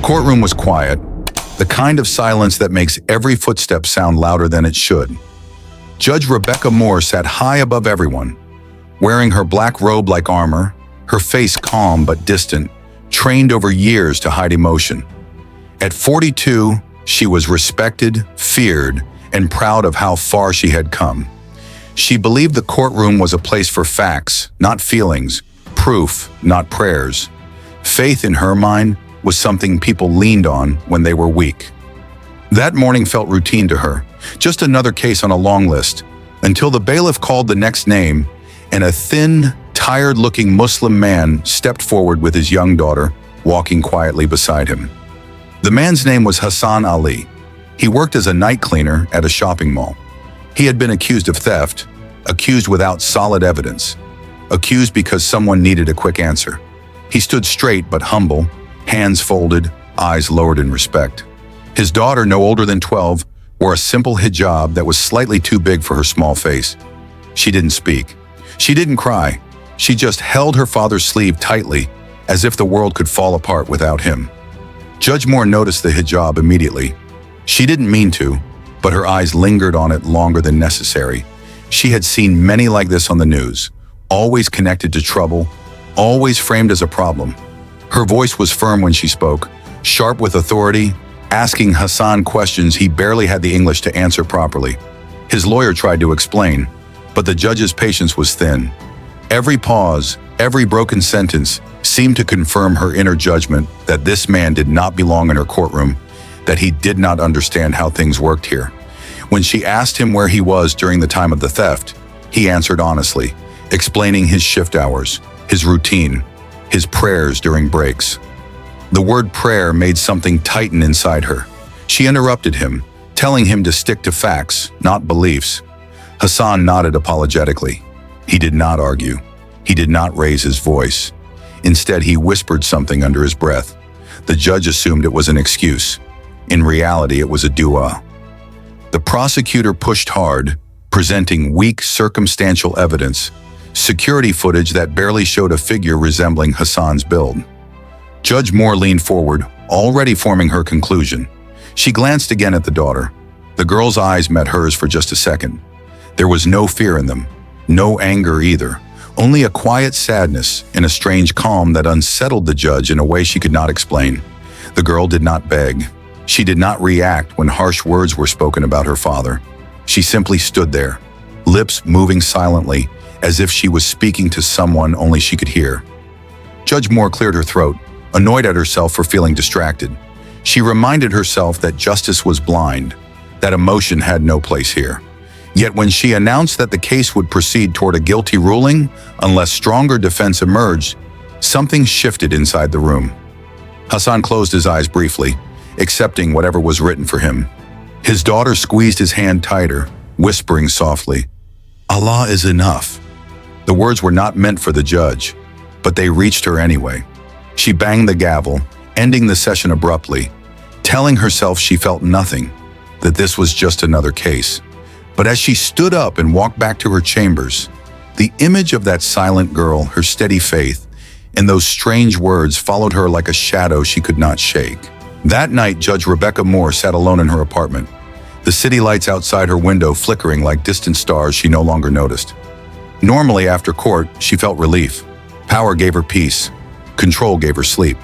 courtroom was quiet, the kind of silence that makes every footstep sound louder than it should. Judge Rebecca Moore sat high above everyone, wearing her black robe like armor, her face calm but distant, trained over years to hide emotion. At 42, she was respected, feared, and proud of how far she had come. She believed the courtroom was a place for facts, not feelings, proof, not prayers. Faith in her mind was something people leaned on when they were weak. That morning felt routine to her, just another case on a long list, until the bailiff called the next name and a thin, tired-looking Muslim man stepped forward with his young daughter, walking quietly beside him. The man's name was Hassan Ali. He worked as a night cleaner at a shopping mall. He had been accused of theft, accused without solid evidence, accused because someone needed a quick answer. He stood straight but humble, hands folded, eyes lowered in respect. His daughter, no older than 12, wore a simple hijab that was slightly too big for her small face. She didn't speak. She didn't cry. She just held her father's sleeve tightly, as if the world could fall apart without him. Judge Moore noticed the hijab immediately. She didn't mean to, but her eyes lingered on it longer than necessary. She had seen many like this on the news, always connected to trouble, always framed as a problem. Her voice was firm when she spoke, sharp with authority, asking Hassan questions he barely had the English to answer properly. His lawyer tried to explain, but the judge's patience was thin. Every pause, every broken sentence seemed to confirm her inner judgment that this man did not belong in her courtroom, that he did not understand how things worked here. When she asked him where he was during the time of the theft, he answered honestly, explaining his shift hours, his routine, his prayers during breaks. The word prayer made something tighten inside her. She interrupted him, telling him to stick to facts, not beliefs. Hassan nodded apologetically. He did not argue. He did not raise his voice. Instead, he whispered something under his breath. The judge assumed it was an excuse. In reality, it was a dua. The prosecutor pushed hard, presenting weak circumstantial evidence, security footage that barely showed a figure resembling Hassan's build. Judge Moore leaned forward, already forming her conclusion. She glanced again at the daughter. The girl's eyes met hers for just a second. There was no fear in them, no anger either, only a quiet sadness and a strange calm that unsettled the judge in a way she could not explain. The girl did not beg. She did not react when harsh words were spoken about her father. She simply stood there, lips moving silently, as if she was speaking to someone only she could hear. Judge Moore cleared her throat, annoyed at herself for feeling distracted. She reminded herself that justice was blind, that emotion had no place here. Yet when she announced that the case would proceed toward a guilty ruling unless stronger defense emerged, something shifted inside the room. Hassan closed his eyes briefly, accepting whatever was written for him. His daughter squeezed his hand tighter, whispering softly, "Allah is enough." The words were not meant for the judge, but they reached her anyway. She banged the gavel, ending the session abruptly, telling herself she felt nothing, that this was just another case. But as she stood up and walked back to her chambers, the image of that silent girl, her steady faith, and those strange words followed her like a shadow she could not shake. That night, Judge Rebecca Moore sat alone in her apartment, the city lights outside her window flickering like distant stars she no longer noticed. Normally, after court, she felt relief. Power gave her peace. Control gave her sleep.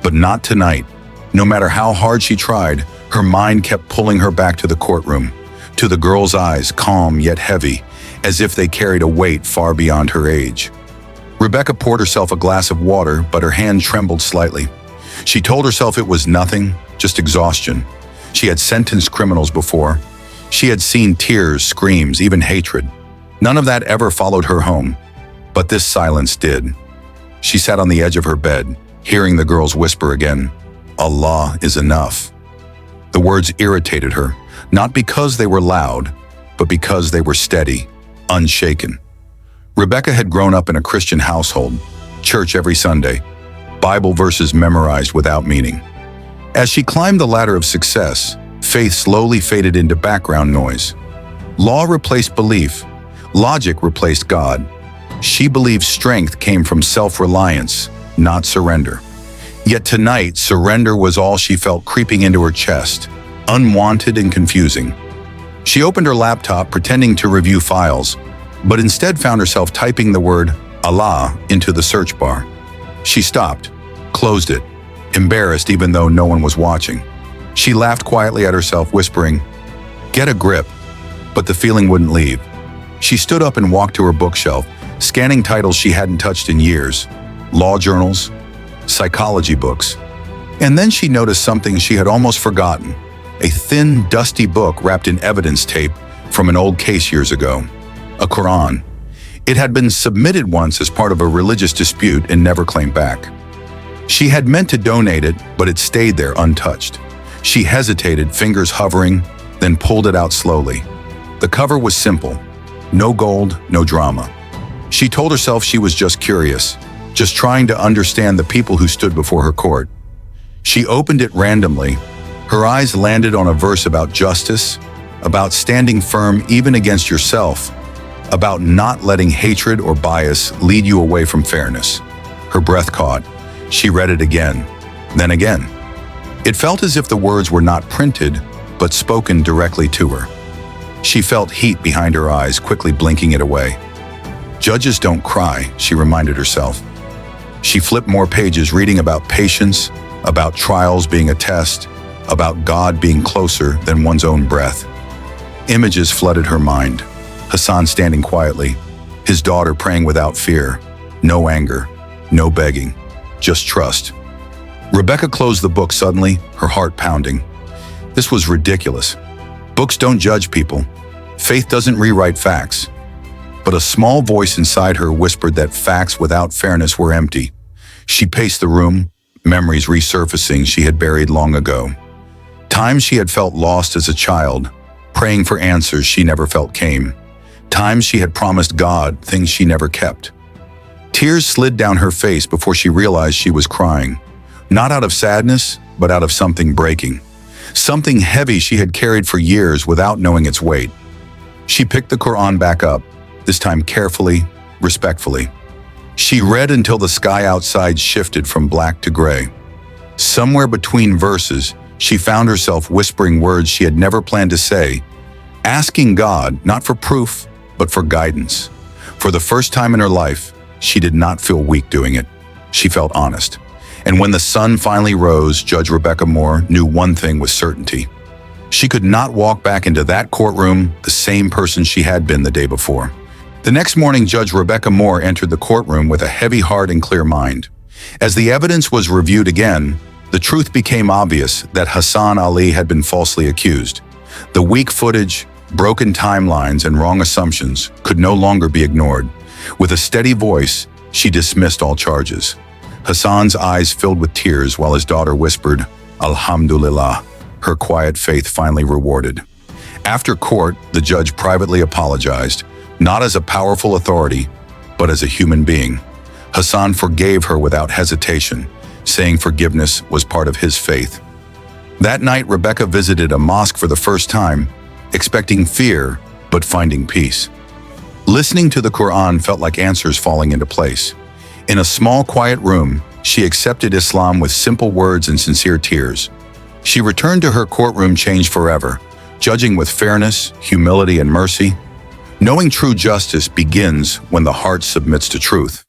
But not tonight. No matter how hard she tried, her mind kept pulling her back to the courtroom, to the girl's eyes, calm yet heavy, as if they carried a weight far beyond her age. Rebecca poured herself a glass of water, but her hand trembled slightly. She told herself it was nothing, just exhaustion. She had sentenced criminals before. She had seen tears, screams, even hatred. None of that ever followed her home, but this silence did. She sat on the edge of her bed, hearing the girls whisper again, "Allah is enough." The words irritated her, not because they were loud, but because they were steady, unshaken. Rebecca had grown up in a Christian household, church every Sunday, Bible verses memorized without meaning. As she climbed the ladder of success, faith slowly faded into background noise. Law replaced belief. Logic replaced God. She believed strength came from self-reliance, not surrender. Yet tonight, surrender was all she felt creeping into her chest, unwanted and confusing. She opened her laptop pretending to review files, but instead found herself typing the word Allah into the search bar. She stopped, closed it, embarrassed even though no one was watching. She laughed quietly at herself, whispering, "Get a grip," but the feeling wouldn't leave. She stood up and walked to her bookshelf, scanning titles she hadn't touched in years, law journals, psychology books. And then she noticed something she had almost forgotten, a thin, dusty book wrapped in evidence tape from an old case years ago, a Quran. It had been submitted once as part of a religious dispute and never claimed back. She had meant to donate it, but it stayed there untouched. She hesitated, fingers hovering, then pulled it out slowly. The cover was simple. No gold, no drama. She told herself she was just curious, just trying to understand the people who stood before her court. She opened it randomly. Her eyes landed on a verse about justice, about standing firm even against yourself, about not letting hatred or bias lead you away from fairness. Her breath caught. She read it again, then again. It felt as if the words were not printed, but spoken directly to her. She felt heat behind her eyes, quickly blinking it away. Judges don't cry, she reminded herself. She flipped more pages, reading about patience, about trials being a test, about God being closer than one's own breath. Images flooded her mind. Hassan standing quietly, his daughter praying without fear. No anger, no begging, just trust. Rebecca closed the book suddenly, her heart pounding. This was ridiculous. Books don't judge people. Faith doesn't rewrite facts. But a small voice inside her whispered that facts without fairness were empty. She paced the room, memories resurfacing she had buried long ago. Times she had felt lost as a child, praying for answers she never felt came. Times she had promised God things she never kept. Tears slid down her face before she realized she was crying. Not out of sadness, but out of something breaking. Something heavy she had carried for years without knowing its weight. She picked the Quran back up, this time carefully, respectfully. She read until the sky outside shifted from black to gray. Somewhere between verses, she found herself whispering words she had never planned to say, asking God not for proof, but for guidance. For the first time in her life, she did not feel weak doing it. She felt honest. And when the sun finally rose, Judge Rebecca Moore knew one thing with certainty. She could not walk back into that courtroom the same person she had been the day before. The next morning, Judge Rebecca Moore entered the courtroom with a heavy heart and clear mind. As the evidence was reviewed again, the truth became obvious that Hassan Ali had been falsely accused. The weak footage, broken timelines, and wrong assumptions could no longer be ignored. With a steady voice, she dismissed all charges. Hassan's eyes filled with tears while his daughter whispered, "Alhamdulillah," her quiet faith finally rewarded. After court, the judge privately apologized, not as a powerful authority, but as a human being. Hassan forgave her without hesitation, saying forgiveness was part of his faith. That night, Rebecca visited a mosque for the first time, expecting fear, but finding peace. Listening to the Quran felt like answers falling into place. In a small, quiet room, she accepted Islam with simple words and sincere tears. She returned to her courtroom changed forever, judging with fairness, humility, and mercy. Knowing true justice begins when the heart submits to truth.